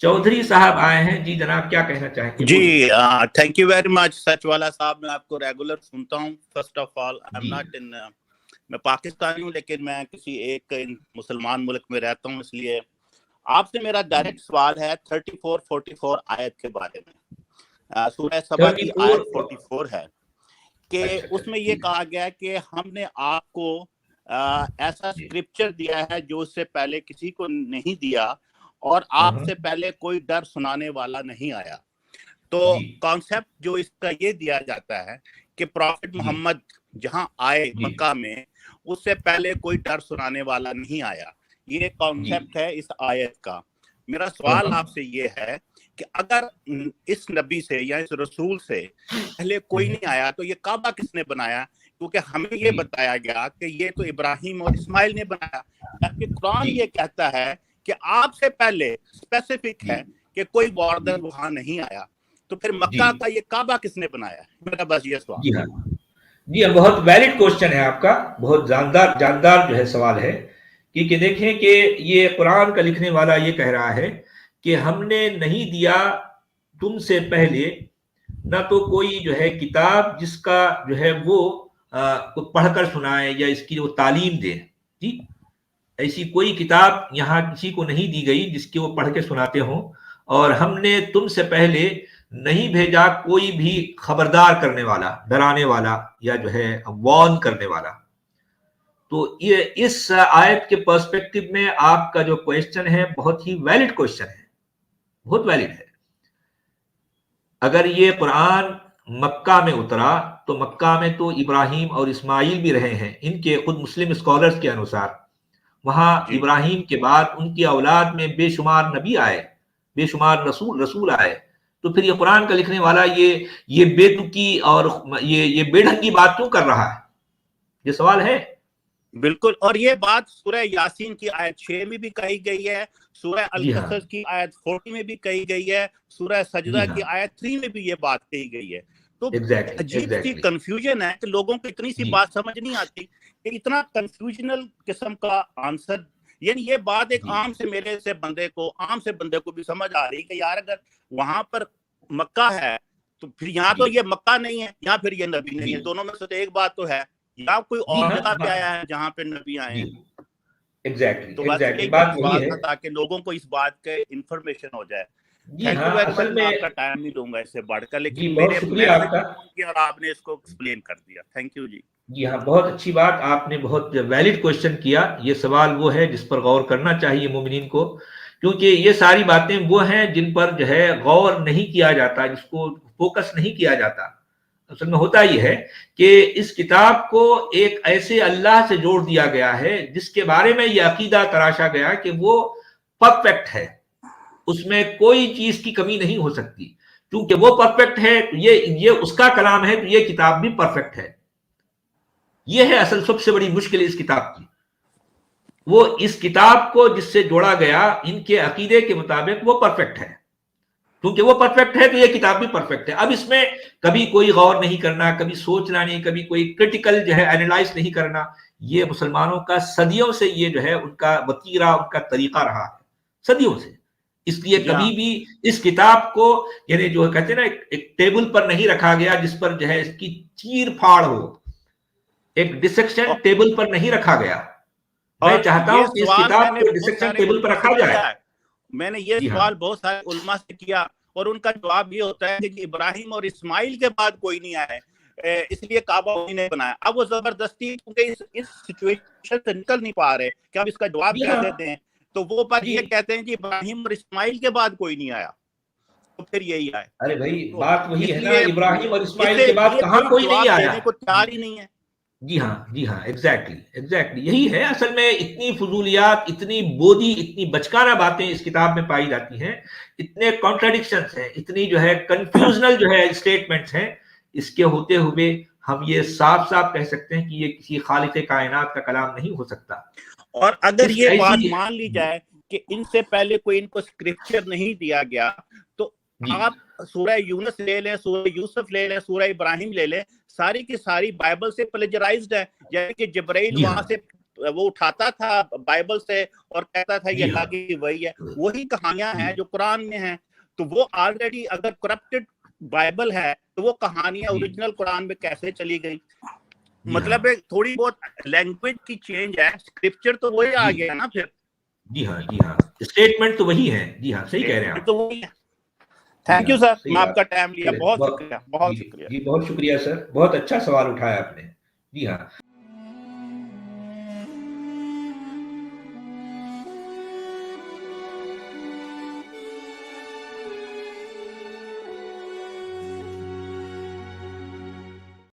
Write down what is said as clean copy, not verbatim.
चौधरी साहब आए हैं। जी जनाब, क्या कहना चाहेंगे? जी, थैंक यू वेरी मच सचवाला साहब। मैं आपको रेगुलर सुनता हूँ। First of all I am not in, मैं पाकिस्तानी हूँ लेकिन मैं किसी एक मुसलमान मुल्क में रहता हूँ, इसलिए आपसे मेरा डायरेक्ट सवाल है 34-44 आयत के बारे में। सूरह सबा की आयत 44 है कि उसमें ये कहा गया है कि हमने आपको ऐसा स्क्रिप्चर दिया है जो उससे पहले किसी को नहीं दिया और आपसे पहले कोई डर सुनाने वाला नहीं आया। तो कॉन्सेप्ट जो इसका ये दिया जाता है कि प्रॉफिट मोहम्मद जहां आए मक्का में, उससे पहले कोई डर सुनाने वाला नहीं आया। ये कॉन्सेप्ट है इस आयत का। मेरा सवाल आपसे ये है कि अगर इस नबी से या इस रसूल से पहले कोई नहीं आया तो ये काबा किसने बनाया? क्योंकि हमें ये बताया गया कि ये तो इब्राहिम और इस्माइल ने बनाया, जबकि कुरान ये कहता है कि आपसे पहले स्पेसिफिक है कि कोई बॉर्डर वहां नहीं आया। तो फिर मक्का का ये काबा किसने बनाया? मेरा बस ये सवाल। जी हाँ, जी हाँ, बहुत वैलिड क्वेश्चन है आपका, बहुत जानदार जो है सवाल है। कि देखें कि ये कुरान का लिखने वाला ये कह रहा है कि हमने नहीं दिया तुमसे पहले ना तो कोई जो है किताब जिसका जो है वो पढ़कर सुनाए या इसकी वो तालीम दे। जी, ऐसी कोई किताब यहाँ किसी को नहीं दी गई जिसकी वो पढ़ के सुनाते हों। और हमने तुमसे पहले नहीं भेजा कोई भी खबरदार करने वाला, डराने वाला या जो है वार्न करने वाला। तो ये इस आयत के पर्सपेक्टिव में आपका जो क्वेश्चन है बहुत ही वैलिड क्वेश्चन है, बहुत वैलिड है। अगर ये कुरान मक्का में उतरा तो मक्का में तो इब्राहिम और इस्माइल भी रहे हैं। इनके खुद मुस्लिम स्कॉलर्स के अनुसार वहां इब्राहिम के बाद उनकी औलाद में बेशुमार नबी आए, बेशुमार रसूल आए। तो फिर ये कुरान का लिखने वाला ये बेतुकी और ये बेढंगी बात क्यों कर रहा है? ये सवाल है। बिल्कुल, और ये बात सूरह यासीन की आयत 6 में भी कही गई है, सूरह अल-कसस की आयत 40 में भी कही गई है, सूरह सजदा की आयत 3 में भी ये बात कही गई है। तो अजीब सी कंफ्यूजन है कि लोगों को इतनी सी बात समझ नहीं आती कि इतना कंफ्यूजनल किस्म का आंसर। यानी ये बात एक आम से बंदे को भी समझ आ रही कि यार अगर वहां पर मक्का है तो फिर यहाँ तो ये मक्का नहीं है, यहाँ फिर ये नबी नहीं है। दोनों में से तो एक बात तो है, या कोई और जगह पे आया है जहाँ पे नबी आए हैं। एग्जैक्टली, तो बस यही बात है ताकि लोगों को इस बात के इंफॉर्मेशन हो जाए। Thank you very much. मैं आपका टाइम नहीं लूंगा इससे बढ़कर, लेकिन मेरे आपका और आपने इसको एक्सप्लेन कर दिया। थैंक यू जी। जी हाँ, बहुत अच्छी बात, आपने बहुत वैलिड क्वेश्चन किया। ये सवाल वो है जिस पर गौर करना चाहिए मोमिनीन को, क्योंकि ये सारी बातें वो हैं जिन पर जो है गौर नहीं किया जाता, जिसको फोकस नहीं किया जाता। असल में होता यह है कि इस किताब को एक ऐसे अल्लाह से जोड़ दिया गया है जिसके बारे में यह अकीदा तराशा गया कि वो परफेक्ट है, उसमें कोई चीज की कमी नहीं हो सकती। क्योंकि वो परफेक्ट है तो ये उसका कलाम है, तो ये किताब भी परफेक्ट है। ये है असल सबसे बड़ी मुश्किल इस किताब की। वो इस किताब को जिससे जोड़ा गया इनके अकीदे के मुताबिक वो परफेक्ट है। क्योंकि वो परफेक्ट है तो ये किताब भी परफेक्ट है। अब इसमें कभी कोई गौर नहीं करना, कभी सोचना नहीं, कभी कोई क्रिटिकल जो है एनालाइज नहीं करना, ये मुसलमानों का सदियों से ये जो है उनका वतीरा, उनका तरीका रहा है, सदियों से। इसलिए कभी भी इस किताब को यानी जो कहते हैं ना एक टेबल पर नहीं रखा गया जिस पर जो है इसकी चीर फाड़ हो, एक डिसेक्शन टेबल पर नहीं रखा गया। मैं चाहता हूं कि इस किताब को डिसेक्शन टेबल पर रखा जाए। मैंने ये सवाल बहुत सारे उलमा से किया और उनका जवाब ये होता है कि इब्राहिम और इस्माइल के बाद कोई नहीं आया है, इसलिए काबा उन्होंने बनाया। अब वो जबरदस्ती क्योंकि इस सिचुएशन से निकल नहीं पा रहे कि अब इसका जवाब क्या देते हैं, तो वो पर ये कहते हैं कि इब्राहिम और इस्माइल के बाद कोई नहीं आया, तो फिर यही आए। अरे भाई बात वही है ना, इब्राहिम और इस्माइल के बाद कहां कोई नहीं आया, को तैयार ही नहीं है। जी हाँ, एग्जैक्टली यही है। असल में इतनी फजूलियात, इतनी बोधी, इतनी बचकाना बातें इस किताब में पाई जाती हैं, इतने कॉन्ट्राडिक्शंस हैं, इतनी जो है कंफ्यूजनल जो है स्टेटमेंट्स हैं। इसके होते हुए हम ये साफ साफ कह सकते हैं कि ये किसी खालिक कायनात का कलाम नहीं हो सकता। और अगर ये बात मान ली जाए कि इनसे पहले कोई इनको स्क्रिप्चर नहीं दिया गया, तो आप सूरह यूनुस ले लें, सूरह यूसुफ ले लें, सूरह इब्राहिम ले लें, सारी की सारी बाइबल से प्लेजराइज्ड है। यानी कि जिब्राइल वहां से वो उठाता था बाइबल से और कहता था ये जी अल्लाह हाँ। की वही है, वही कहानियां हैं जो कुरान में हैं। तो वो ऑलरेडी अगर करप्टेड बाइबल है तो वो कहानियां जी। ओरिजिनल कुरान में कैसे चली गई? जी मतलब हाँ। एक थोड़ी बहुत लैंग्वेज की चेंज है, स्क्रिप्चर तो वही आ जी गया ना फिर। जी हाँ। जी हाँ, स्टेटमेंट तो वही है। जी हाँ, सही कह रहे हैं आप। तो वही है। जी थैंक हाँ, यू सर, सही मैं बात। आपका टाइम लिया, चलिए, बहुत शुक्रिया, बहुत जी शुक्रिया। जी, बहुत शुक्रिया सर, बहुत अच्छा सवाल उठाया आपने। जी हाँ।